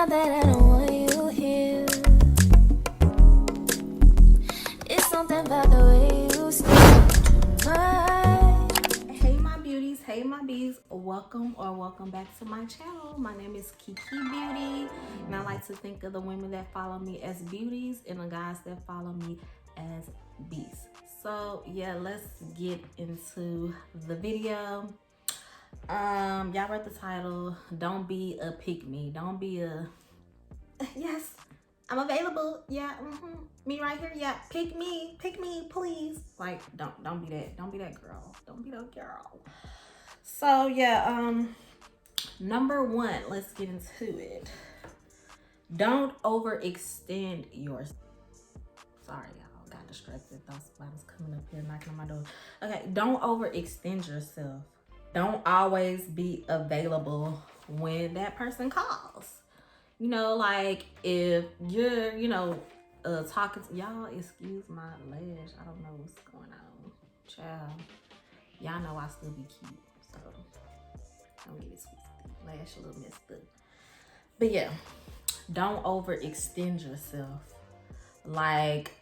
not that I don't want you here. It's something about the way you stay. Hey my beauties, hey my bees, welcome back to my channel. My name is Kiki Beauty, and I like to think of the women that follow me as beauties and the guys that follow me as bees. So yeah, let's get into the video. Y'all read the title. Don't be a pick me. Don't be a yes, I'm available. Yeah, me right here. Yeah, pick me, please. Like, don't be that. Don't be that girl. Don't be that girl. So yeah, number one, let's get into it. Don't overextend yourself. Sorry, y'all, got distracted. Thought somebody was coming up here knocking on my door. Okay, don't overextend yourself. Don't always be available when that person calls. You know, like if you're, talking to y'all, excuse my lash. I don't know what's going on. Child, y'all know I still be cute, so don't get it twisted. Lash a little messed up. But yeah, don't overextend yourself. Like,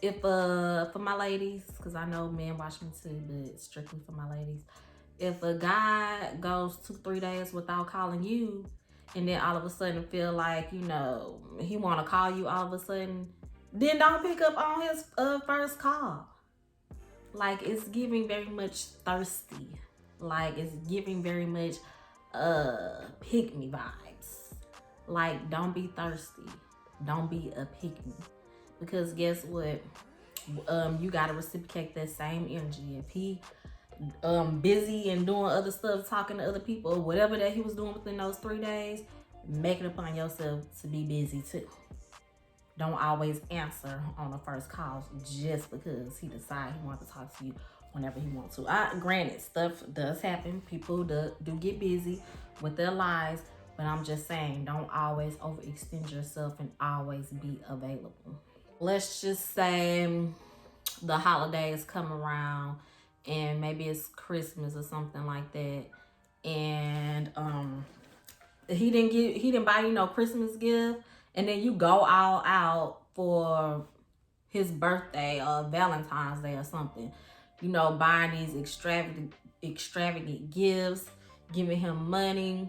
if for my ladies, because I know men watch me too, but strictly for my ladies. If a guy goes 2-3 days without calling you, and then all of a sudden feel like, he want to call you all of a sudden, then don't pick up on his first call. Like, it's giving very much thirsty. Like, it's giving very much pick me vibes. Like, don't be thirsty. Don't be a pick me. Because guess what? You got to reciprocate that same energy. If he busy and doing other stuff, talking to other people, whatever that he was doing within those 3 days, make it upon yourself to be busy too. Don't always answer on the first call just because he decides he wants to talk to you whenever he wants to. Granted, stuff does happen. People do get busy with their lives, but I'm just saying, don't always overextend yourself and always be available. Let's just say the holidays come around and maybe it's Christmas or something like that, and he didn't buy you no Christmas gift, and then you go all out for his birthday or Valentine's Day or something, buying these extravagant gifts, giving him money,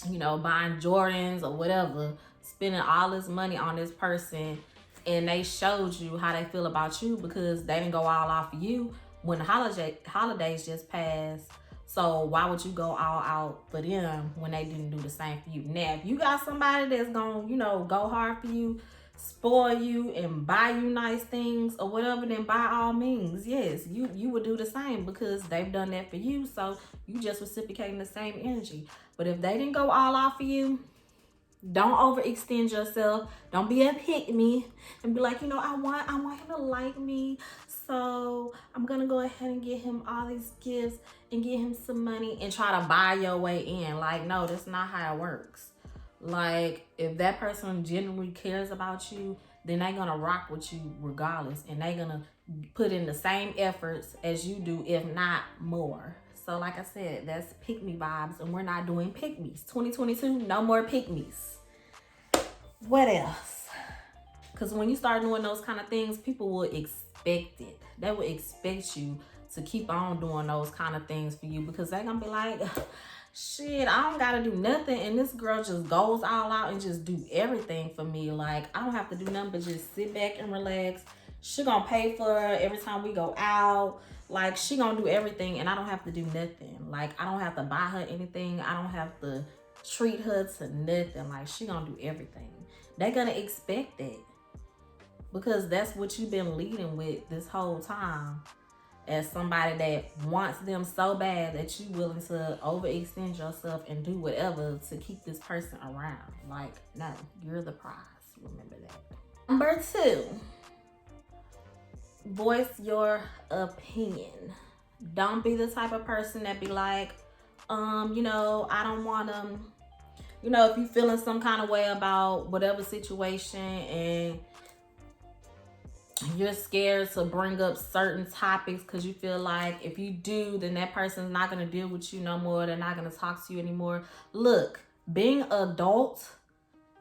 buying Jordans or whatever, spending all this money on this person, and they showed you how they feel about you because they didn't go all out for you when the holidays just passed. So why would you go all out for them when they didn't do the same for you? Now, if you got somebody that's gonna, go hard for you, spoil you, and buy you nice things or whatever, then by all means, yes, you would do the same because they've done that for you. So you just reciprocating the same energy. But if they didn't go all out for you, don't overextend yourself. Don't be a pick me and be like, I want him to like me, so I'm gonna go ahead and get him all these gifts and get him some money and try to buy your way in. Like, no, that's not how it works. Like, if that person genuinely cares about you, then they're gonna rock with you regardless, and they're gonna put in the same efforts as you do, if not more. So like I said, that's pick me vibes, and we're not doing pick me's. 2022, no more pick me's. What else? Because when you start doing those kind of things, people will expect it. They will expect you to keep on doing those kind of things for you, because they're gonna be like, shit, I don't gotta do nothing, and this girl just goes all out and just do everything for me. Like, I don't have to do nothing but just sit back and relax. She gonna pay for it every time we go out. Like, she gonna do everything, and I don't have to do nothing. Like, I don't have to buy her anything. I don't have to treat her to nothing. Like, she gonna do everything. They're gonna expect that, because that's what you've been leading with this whole time, as somebody that wants them so bad that you willing to overextend yourself and do whatever to keep this person around. Like, no, you're the prize. Remember that. Number 2, voice your opinion. Don't be the type of person that be like, I don't want to, if you feeling some kind of way about whatever situation and you're scared to bring up certain topics because you feel like if you do, then that person's not going to deal with you no more. They're not going to talk to you anymore. Look, being adult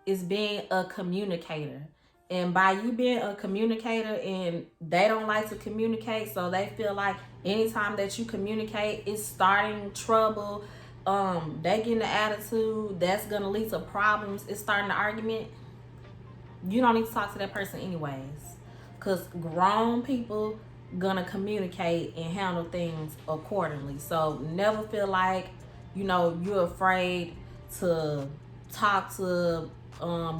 is being a communicator. And by you being a communicator and they don't like to communicate, so they feel like anytime that you communicate, it's starting trouble. They getting the attitude that's gonna lead to problems. It's starting an argument. You don't need to talk to that person anyways, because grown people gonna communicate and handle things accordingly. So never feel like you're afraid to talk to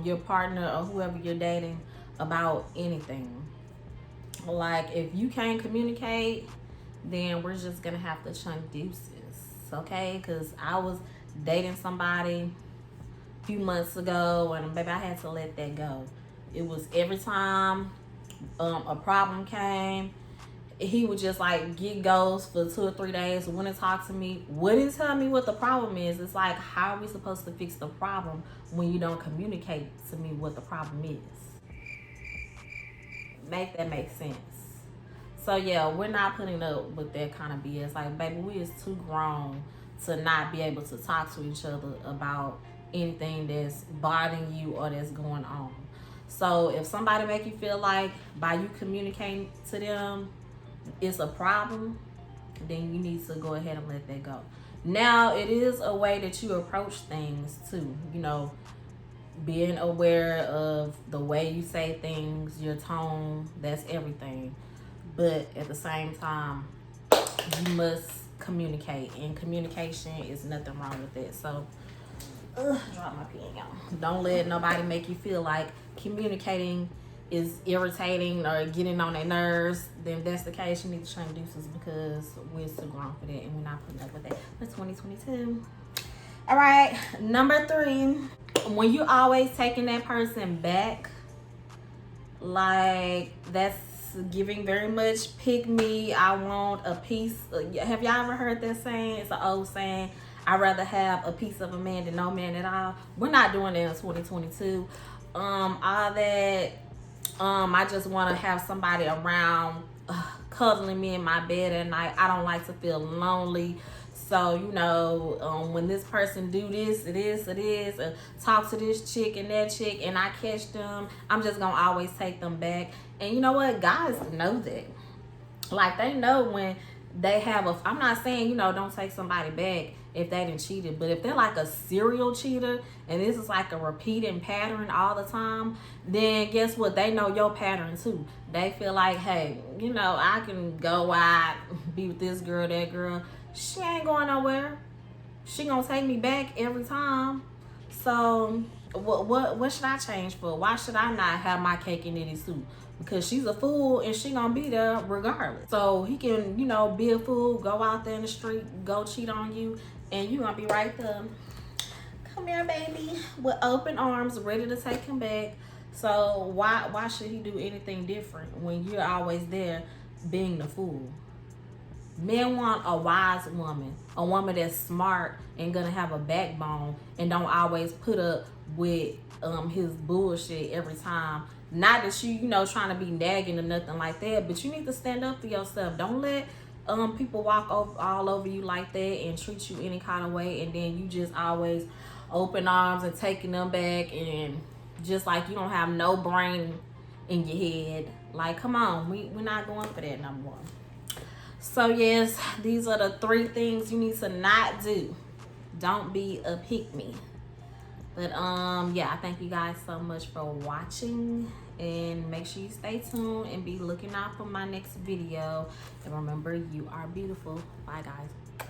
your partner or whoever you're dating about anything. Like, if you can't communicate, then we're just gonna have to chunk deuces, okay? Because I was dating somebody a few months ago, and baby, I had to let that go. It was every time a problem came, he would just like get ghost for 2 or 3 days, wouldn't talk to me, wouldn't tell me what the problem is. It's like, how are we supposed to fix the problem when you don't communicate to me what the problem is? Make that make sense. So yeah, we're not putting up with that kind of BS. Like, baby, we is too grown to not be able to talk to each other about anything that's bothering you or that's going on. So if somebody make you feel like by you communicating to them it's a problem, then you need to go ahead and let that go. Now, it is a way that you approach things too. Being aware of the way you say things, your tone, that's everything. But at the same time, you must communicate, and communication is nothing wrong with it. So, drop my pen, y'all. Don't let nobody make you feel like communicating is irritating or getting on their nerves. Then if that's the case, you need to change deuces, because we're too grown for that and we're not putting up with that. That's 2022. All right, number 3, when you always taking that person back, like, that's giving very much pick me, I want a piece. Have y'all ever heard that saying? It's an old saying, I'd rather have a piece of a man than no man at all. We're not doing that in 2022. All that I just want to have somebody around cuddling me in my bed at night. I don't like to feel lonely. So, when this person do this, it is, talk to this chick and that chick, and I catch them, I'm just going to always take them back. And you know what? Guys know that. Like, they know when they have I'm not saying, don't take somebody back if they done cheated, but if they're like a serial cheater and this is like a repeating pattern all the time, then guess what? They know your pattern too. They feel like, hey, I can go out, be with this girl, that girl. She ain't going nowhere. She gonna take me back every time. So what should I change for? Why should I not have my cake and eat it too? Because she's a fool and she gonna be there regardless. So he can, be a fool, go out there in the street, go cheat on you, and you gonna be right there. Come here, baby, with open arms, ready to take him back. So why should he do anything different when you're always there being the fool? Men want a wise woman, a woman that's smart and gonna have a backbone and don't always put up with his bullshit every time. Not that you trying to be nagging or nothing like that, but you need to stand up for yourself. Don't let people walk all over you like that and treat you any kind of way, and then you just always open arms and taking them back, and just like you don't have no brain in your head. Like, come on, we're not going for that no more. So yes, these are the 3 things you need to not do. Don't be a pick-me. But yeah, I thank you guys so much for watching, and make sure you stay tuned and be looking out for my next video. And remember, you are beautiful. Bye guys.